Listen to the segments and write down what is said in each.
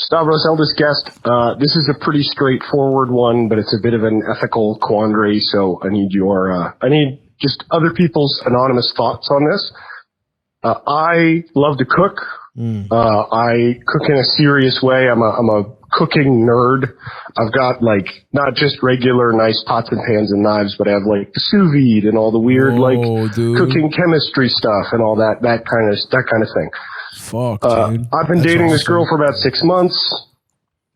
Stavros, eldest guest, this is a pretty straightforward one, but it's a bit of an ethical quandary, so I need just other people's anonymous thoughts on this. I love to cook. I cook in a serious way. I'm a cooking nerd. I've got like not just regular nice pots and pans and knives, but I have like the sous vide and all the weird cooking chemistry stuff and all that kind of thing. Fuck, dude. I've been dating this girl for about 6 months.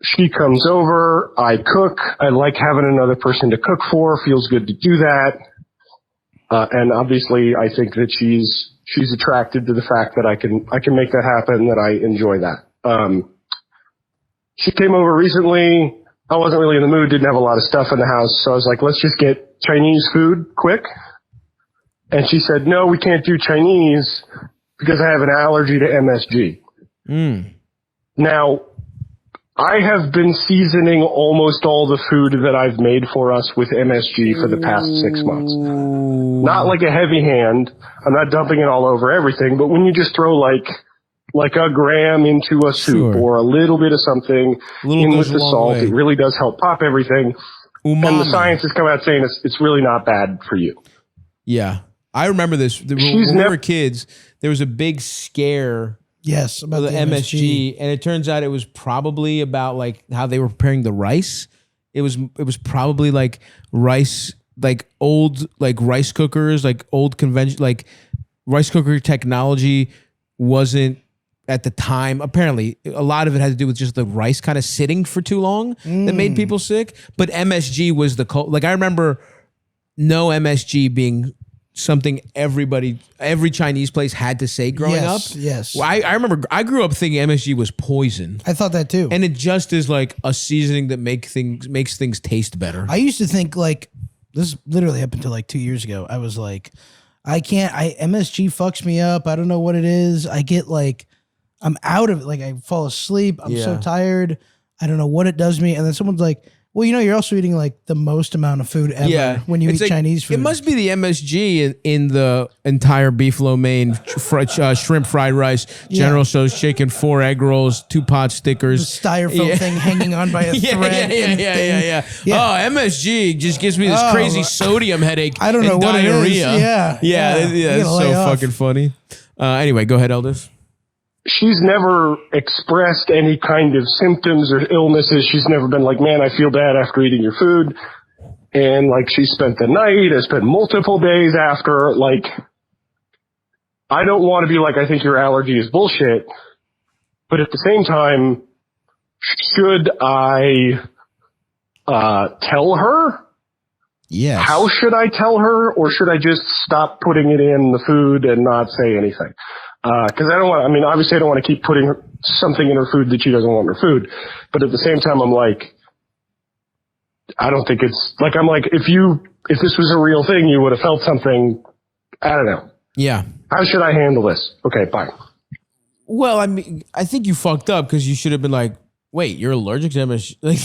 She comes over. I cook. I like having another person to cook for. Feels good to do that. And obviously, I think that she's attracted to the fact that I can make that happen. That I enjoy that. She came over recently. I wasn't really in the mood. Didn't have a lot of stuff in the house, so I was like, "Let's just get Chinese food quick." And she said, "No, we can't do Chinese because I have an allergy to MSG." Now, I have been seasoning almost all the food that I've made for us with MSG for the past 6 months. Not like a heavy hand. I'm not dumping it all over everything, but when you just throw like a gram into a soup or a little bit of something in with the salt, it really does help pop everything. And the science has come out saying it's really not bad for you. Yeah. I remember this. When we were kids, there was a big scare about the MSG, and it turns out it was probably about like how they were preparing the rice. It was probably like rice, like old like rice cookers, like old convention, like rice cooker technology wasn't at the time. Apparently, a lot of it had to do with just the rice kind of sitting for too long that made people sick. But MSG was like I remember no MSG being something every Chinese place had to say growing up. Yes. Well, I remember I grew up thinking MSG was poison. I thought that too. And it just is like a seasoning that makes things taste better. I used to think like this literally up until like 2 years ago. I was like, MSG fucks me up. I don't know what it is. I get like, I'm out of it. Like I fall asleep. I'm so tired. I don't know what it does to me. And then someone's like, well, you're also eating like the most amount of food ever when you eat like, Chinese food. It must be the MSG in the entire beef lo mein, shrimp fried rice, General Tso's chicken, 4 egg rolls, 2 pot stickers. The styrofoam thing hanging on by a thread. Yeah. Oh, MSG just gives me this crazy sodium headache. I don't know what diarrhea. it is. Yeah. It's so fucking funny. Anyway, go ahead, Eldest. She's never expressed any kind of symptoms or illnesses. She's never been like, man, I feel bad after eating your food. And like she spent the night, I spent multiple days after. Like, I don't want to be like, I think your allergy is bullshit. But at the same time, should I tell her? Yes. How should I tell her? Or should I just stop putting it in the food and not say anything? Because obviously I don't want to keep putting something in her food that she doesn't want in her food. But at the same time, I'm like, I don't think it's like, I'm like, if this was a real thing, you would have felt something. I don't know. Yeah. How should I handle this? Okay, bye. Well, I mean, I think you fucked up because you should have been like, wait, you're allergic to MSG? Like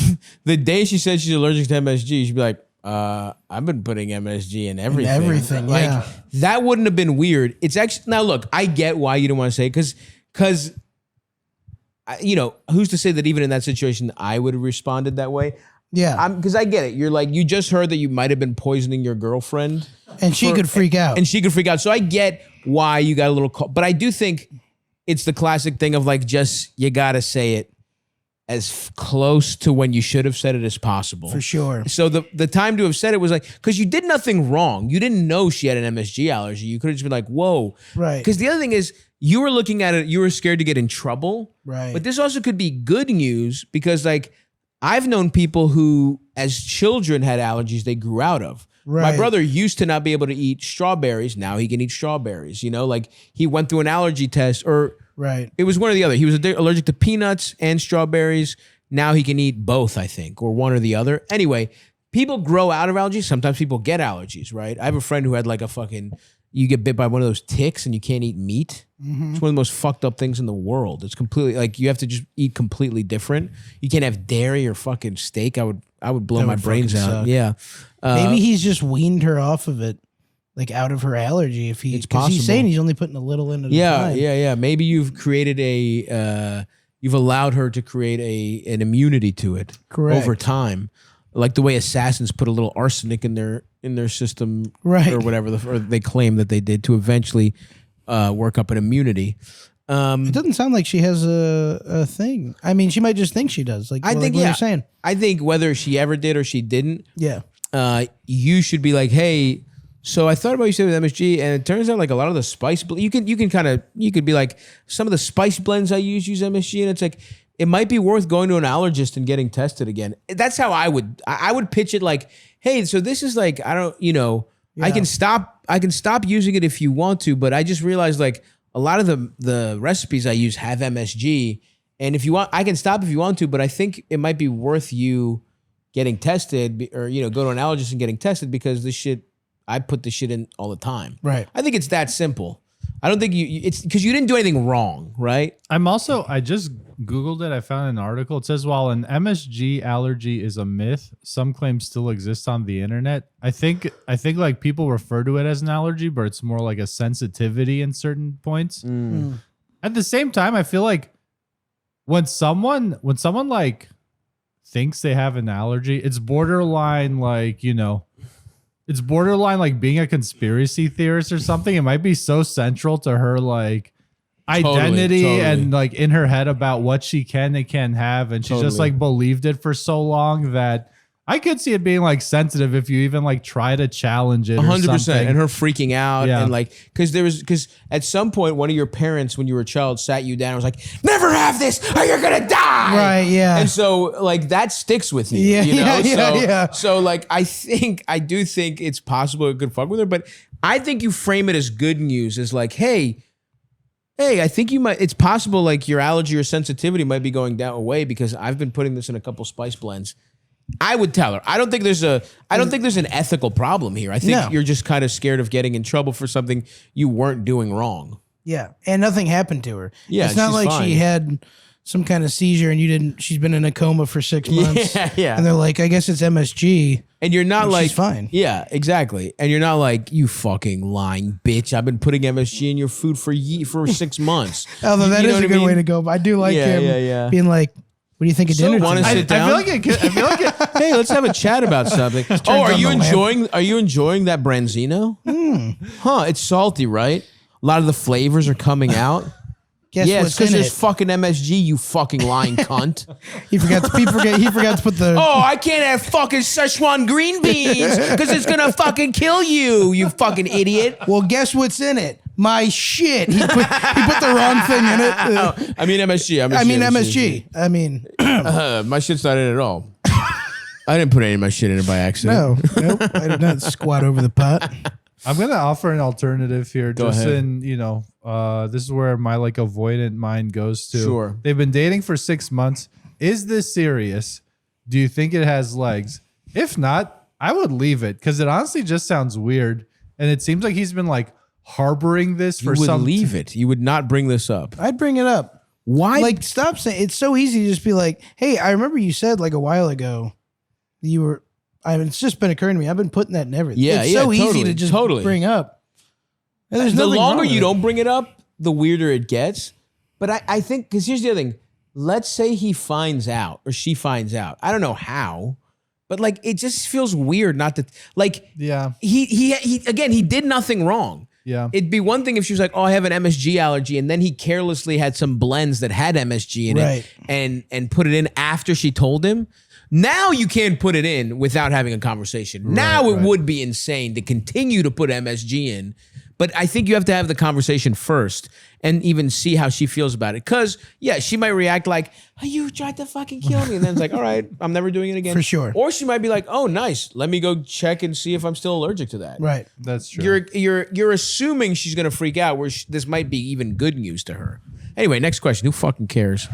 the day she said she's allergic to MSG, she'd be like, I've been putting MSG in everything. Like that wouldn't have been weird. It's actually, now look, I get why you don't want to say it because who's to say that even in that situation I would have responded that way? Yeah. Because I get it. You're like, you just heard that you might have been poisoning your girlfriend. And she could freak out. So I get why you got a little call. But I do think it's the classic thing of like, just, you got to say it as close to when you should have said it as possible. For sure. So the time to have said it was like, because you did nothing wrong. You didn't know she had an MSG allergy. You could have just been like, whoa. Right. Because the other thing is, you were looking at it, you were scared to get in trouble. Right. But this also could be good news because like, I've known people who, as children, had allergies they grew out of. Right. My brother used to not be able to eat strawberries. Now he can eat strawberries. Like he went through an allergy test or... Right. It was one or the other. He was allergic to peanuts and strawberries. Now he can eat both, I think, or one or the other. Anyway, people grow out of allergies. Sometimes people get allergies, right? I have a friend who had like you get bit by one of those ticks and you can't eat meat. Mm-hmm. It's one of the most fucked up things in the world. It's completely like you have to just eat completely different. You can't have dairy or fucking steak. I would blow my brains out. Suck. Yeah. Maybe he's just weaned her off of it. Like out of her allergy, if it's possible. He's saying he's only putting a little in at a time. Yeah. Maybe you've created a you've allowed her to create an immunity to it Correct. over time, like the way assassins put a little arsenic in their system, Right. or whatever, or they claim that they did to eventually work up an immunity. It doesn't sound like she has a thing. I mean, she might just think she does. Like, I think, what yeah. you're saying. I think whether she ever did or she didn't, Yeah. you should be like, hey, so I thought about you said with MSG, and it turns out like a lot of the spice, you could be like, some of the spice blends I use MSG, and it's like, it might be worth going to an allergist and getting tested again. That's how I would pitch it. Like, hey, so this is like, I don't, I can stop using it if you want to, but I just realized like a lot of the recipes I use have MSG, and if you want, I can stop if you want to, but I think it might be worth you getting tested, or go to an allergist and getting tested, because this shit, I put this shit in all the time. Right. I think it's that simple. I don't think it's because you didn't do anything wrong, right? I just Googled it. I found an article. It says, while an MSG allergy is a myth, some claims still exist on the internet. I think like people refer to it as an allergy, but it's more like a sensitivity in certain points. At the same time, I feel like when someone like thinks they have an allergy, it's borderline like, it's borderline like being a conspiracy theorist or something. It might be so central to her like identity Totally. and like in her head about what she can and can't have, and she's just like believed it for so long that I could see it being like sensitive if you even like try to challenge it. 100%, and her freaking out, Yeah. and like because at some point one of your parents when you were a child sat you down and was like, never have this or you're gonna die. Right, yeah. And so like that sticks with you. Yeah, yeah. So like I do think it's possible it could fuck with her, but I think you frame it as good news, as like, hey, I think it's possible like your allergy or sensitivity might be going down away because I've been putting this in a couple spice blends. I would tell her. I don't think there's an ethical problem here. I think you're just kind of scared of getting in trouble for something you weren't doing wrong. Yeah. And nothing happened to her. Yeah, It's not she's like fine. she had some kind of seizure and she's been in a coma for 6 months. Yeah. And they're like, I guess it's MSG. And you're not And like, she's fine. Yeah, exactly. And you're not like, you fucking lying bitch. I've been putting MSG in your food for 6 months. Although that You know is what a I good mean? way to go. But I do like him being like, what do you think of dinner wanna tonight? sit down? I feel like it Hey, let's have a chat about something. Oh, are you enjoying that branzino? Huh, it's salty, right? A lot of the flavors are coming out. Guess Yeah, it's what's because in there's it? fucking MSG, you fucking lying cunt. He forgot to put the... Oh, I can't have fucking Szechuan green beans because it's gonna fucking kill you, you fucking idiot. Well, guess what's in it? My shit. He put the wrong thing in it. I mean MSG. I mean MSG. I mean, My shit's not in it at all. I didn't put any of my shit in it by accident. nope. I did not squat over the pot. I'm gonna offer an alternative here. Go just ahead. in, this is where my like avoidant mind goes to. Sure. They've been dating for 6 months. Is this serious? Do you think it has legs? If not, I would leave it because it honestly just sounds weird. And it seems like he's been like harboring this You for would some leave it. You would not bring this up. I'd bring it up. Why? Like, stop saying it's so easy to just be like, hey, I remember you said like a while ago you were. It's just been occurring to me. I've been putting that in everything. Yeah, it's yeah, so easy totally, to just totally. bring up. And there's the nothing longer wrong with you it. don't bring it up, the weirder it gets. But I think, because here's the other thing. Let's say he finds out or she finds out. I don't know how, but like it just feels weird not to, like, Yeah. he again, he did nothing wrong. Yeah. It'd be one thing if she was like, oh, I have an MSG allergy, and then he carelessly had some blends that had MSG in Right. it and put it in after she told him. Now you can't put it in without having a conversation. Now it would be insane to continue to put MSG in. But I think you have to have the conversation first and even see how she feels about it. Because, yeah, she might react like, oh, you tried to fucking kill me. And then it's like, all right, I'm never doing it again. For sure. Or she might be like, oh, nice. Let me go check and see if I'm still allergic to that. Right. That's true. You're assuming she's going to freak out where this might be even good news to her. Anyway, next question. Who fucking cares?